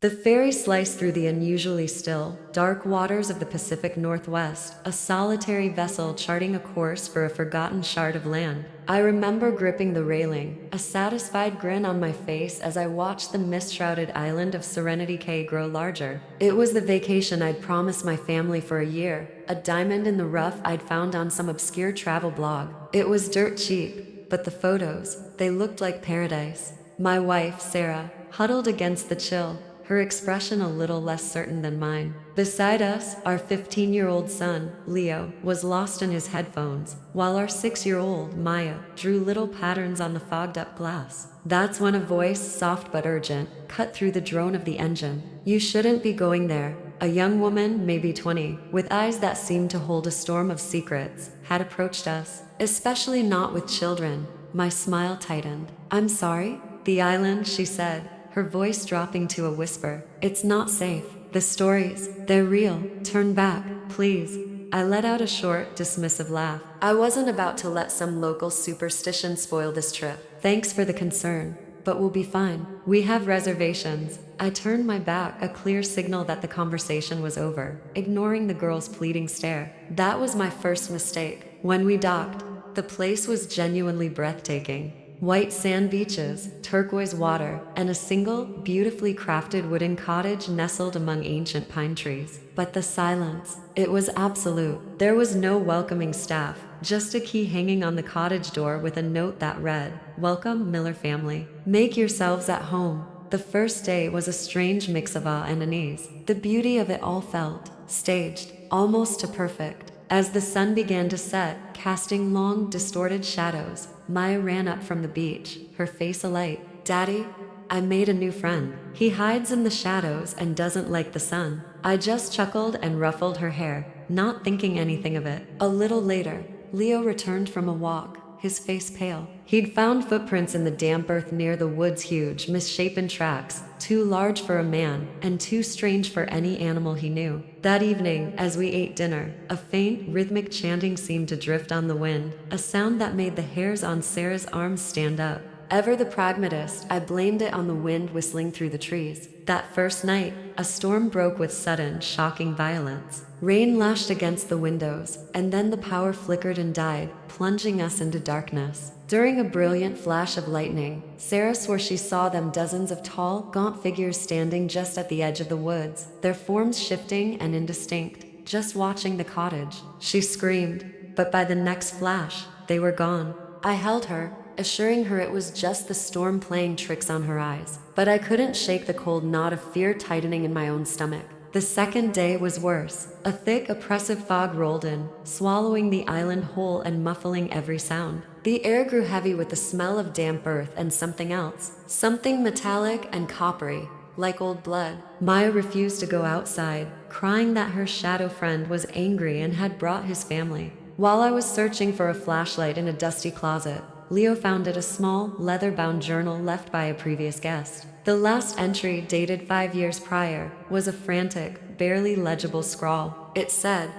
The ferry sliced through the unusually still, dark waters of the Pacific Northwest, a solitary vessel charting a course for a forgotten shard of land. I remember gripping the railing, a satisfied grin on my face as I watched the mist-shrouded island of Serenity Cay grow larger. It was the vacation I'd promised my family for a year, a diamond in the rough I'd found on some obscure travel blog. It was dirt cheap, but the photos, they looked like paradise. My wife, Sarah, huddled against the chill, her expression a little less certain than mine. Beside us, our 15-year-old son, Leo, was lost in his headphones, while our 6-year-old, Maya, drew little patterns on the fogged-up glass. That's when a voice, soft but urgent, cut through the drone of the engine. "You shouldn't be going there." A young woman, maybe 20, with eyes that seemed to hold a storm of secrets, had approached us. "Especially not with children." My smile tightened. "I'm sorry?" "The island," she said, her voice dropping to a whisper. "It's not safe. The stories, they're real. Turn back, please." I let out a short, dismissive laugh. I wasn't about to let some local superstition spoil this trip. "Thanks for the concern, but we'll be fine. We have reservations." I turned my back, a clear signal that the conversation was over, ignoring the girl's pleading stare. That was my first mistake. When we docked, the place was genuinely breathtaking. White sand beaches, turquoise water, and a single, beautifully crafted wooden cottage nestled among ancient pine trees. But the silence, it was absolute. There was no welcoming staff, just a key hanging on the cottage door with a note that read, "Welcome, Miller family. Make yourselves at home." The first day was a strange mix of awe and unease. The beauty of it all felt staged, almost to perfect. As the sun began to set, casting long, distorted shadows, Maya ran up from the beach, her face alight. "Daddy, I made a new friend. He hides in the shadows and doesn't like the sun." I just chuckled and ruffled her hair, not thinking anything of it. A little later, Leo returned from a walk, his face pale. He'd found footprints in the damp earth near the wood's huge, misshapen tracks, too large for a man and too strange for any animal he knew. That evening, as we ate dinner, a faint, rhythmic chanting seemed to drift on the wind, a sound that made the hairs on Sarah's arms stand up. Ever the pragmatist, I blamed it on the wind whistling through the trees. That first night, a storm broke with sudden, shocking violence. Rain lashed against the windows, and then the power flickered and died, plunging us into darkness. During a brilliant flash of lightning, Sarah swore she saw them, dozens of tall, gaunt figures standing just at the edge of the woods, their forms shifting and indistinct, just watching the cottage. She screamed, but by the next flash, they were gone. I held her, assuring her it was just the storm playing tricks on her eyes. But I couldn't shake the cold knot of fear tightening in my own stomach. The second day was worse. A thick, oppressive fog rolled in, swallowing the island whole and muffling every sound. The air grew heavy with the smell of damp earth and something else. Something metallic and coppery, like old blood. Maya refused to go outside, crying that her shadow friend was angry and had brought his family. While I was searching for a flashlight in a dusty closet, Leo found it, a small, leather-bound journal left by a previous guest. The last entry, dated 5 years prior, was a frantic, barely legible scrawl. It said,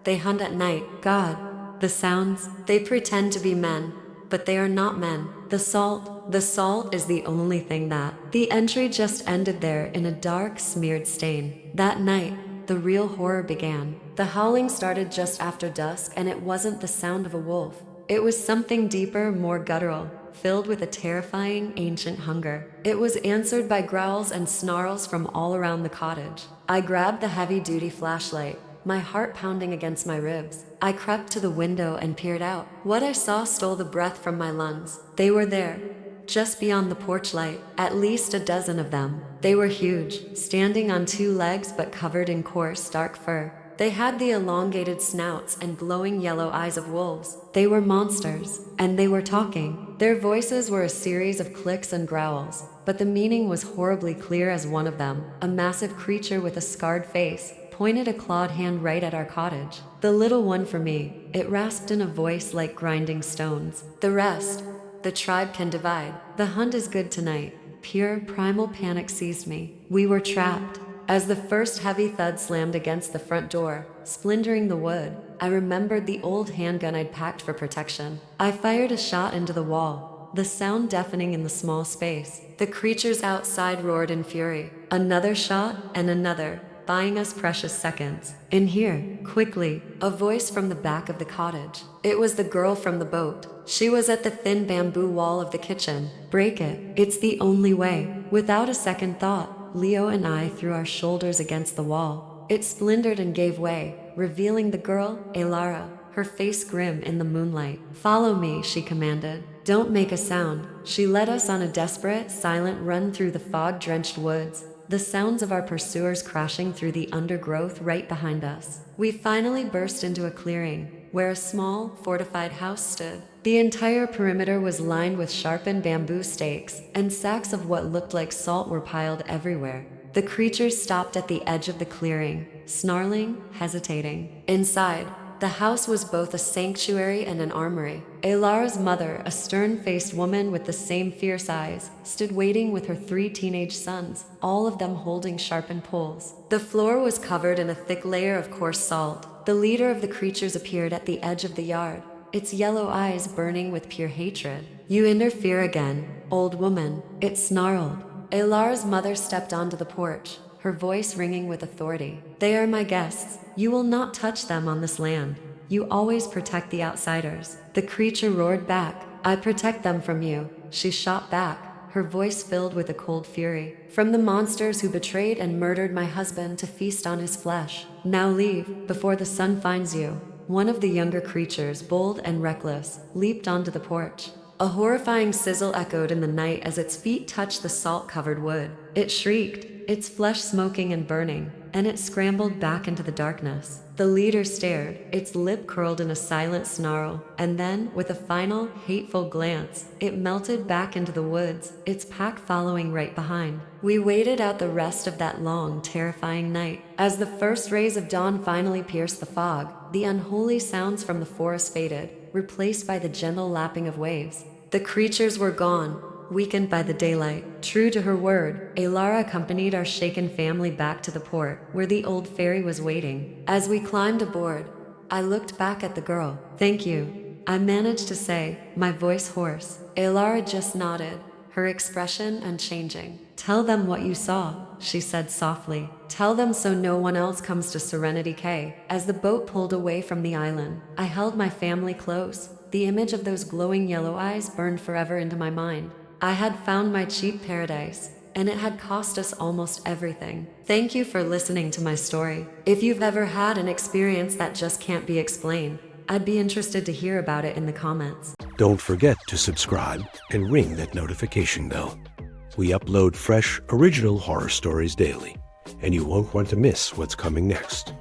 "They hunt at night. God. The sounds, they pretend to be men, but they are not men. The salt is the only thing that." The entry just ended there in a dark, smeared stain. That night, the real horror began. The howling started just after dusk, and it wasn't the sound of a wolf. It was something deeper, more guttural, filled with a terrifying, ancient hunger. It was answered by growls and snarls from all around the cottage. I grabbed the heavy-duty flashlight, my heart pounding against my ribs. I crept to the window and peered out. What I saw stole the breath from my lungs. They were there, just beyond the porch light, at least a dozen of them. They were huge, standing on 2 legs but covered in coarse, dark fur. They had the elongated snouts and glowing yellow eyes of wolves. They were monsters, and they were talking. Their voices were a series of clicks and growls, but the meaning was horribly clear as one of them, a massive creature with a scarred face, pointed a clawed hand right at our cottage. "The little one for me," it rasped in a voice like grinding stones. "The rest, the tribe can divide. The hunt is good tonight." Pure, primal panic seized me. We were trapped. As the first heavy thud slammed against the front door, splintering the wood, I remembered the old handgun I'd packed for protection. I fired a shot into the wall, the sound deafening in the small space. The creatures outside roared in fury. Another shot and another, buying us precious seconds. In here, quickly, a voice from the back of the cottage. It was the girl from the boat. She was at the thin bamboo wall of the kitchen. Break it. It's the only way. Without a second thought, Leo and I threw our shoulders against the wall. It splintered and gave way, revealing the girl, Elara, her face grim in the moonlight. Follow me, she commanded. Don't make a sound. She led us on a desperate, silent run through the fog-drenched woods, the sounds of our pursuers crashing through the undergrowth right behind us. We finally burst into a clearing, where a small, fortified house stood. The entire perimeter was lined with sharpened bamboo stakes, and sacks of what looked like salt were piled everywhere. The creatures stopped at the edge of the clearing, snarling, hesitating. Inside, the house was both a sanctuary and an armory. Elara's mother, a stern-faced woman with the same fierce eyes, stood waiting with her 3 teenage sons, all of them holding sharpened poles. The floor was covered in a thick layer of coarse salt. The leader of the creatures appeared at the edge of the yard, its yellow eyes burning with pure hatred. You interfere again, old woman, it snarled. Elara's mother stepped onto the porch, her voice ringing with authority. They are my guests. You will not touch them on this land. You always protect the outsiders. The creature roared back. I protect them from you. She shot back, her voice filled with a cold fury. From the monsters who betrayed and murdered my husband to feast on his flesh. Now leave, before the sun finds you. One of the younger creatures, bold and reckless, leaped onto the porch. A horrifying sizzle echoed in the night as its feet touched the salt-covered wood. It shrieked, its flesh smoking and burning, and it scrambled back into the darkness. The leader stared, its lip curled in a silent snarl, and then, with a final, hateful glance, it melted back into the woods, its pack following right behind. We waited out the rest of that long, terrifying night. As the first rays of dawn finally pierced the fog, the unholy sounds from the forest faded, replaced by the gentle lapping of waves. The creatures were gone, weakened by the daylight. True to her word, Elara accompanied our shaken family back to the port, where the old ferry was waiting. As we climbed aboard, I looked back at the girl. Thank you, I managed to say, my voice hoarse. Elara just nodded, her expression unchanging. Tell them what you saw, she said softly. Tell them so no one else comes to Serenity Cay. As the boat pulled away from the island, I held my family close. The image of those glowing yellow eyes burned forever into my mind. I had found my cheap paradise, and it had cost us almost everything. Thank you for listening to my story. If you've ever had an experience that just can't be explained, I'd be interested to hear about it in the comments. Don't forget to subscribe and ring that notification bell. We upload fresh, original horror stories daily, and you won't want to miss what's coming next.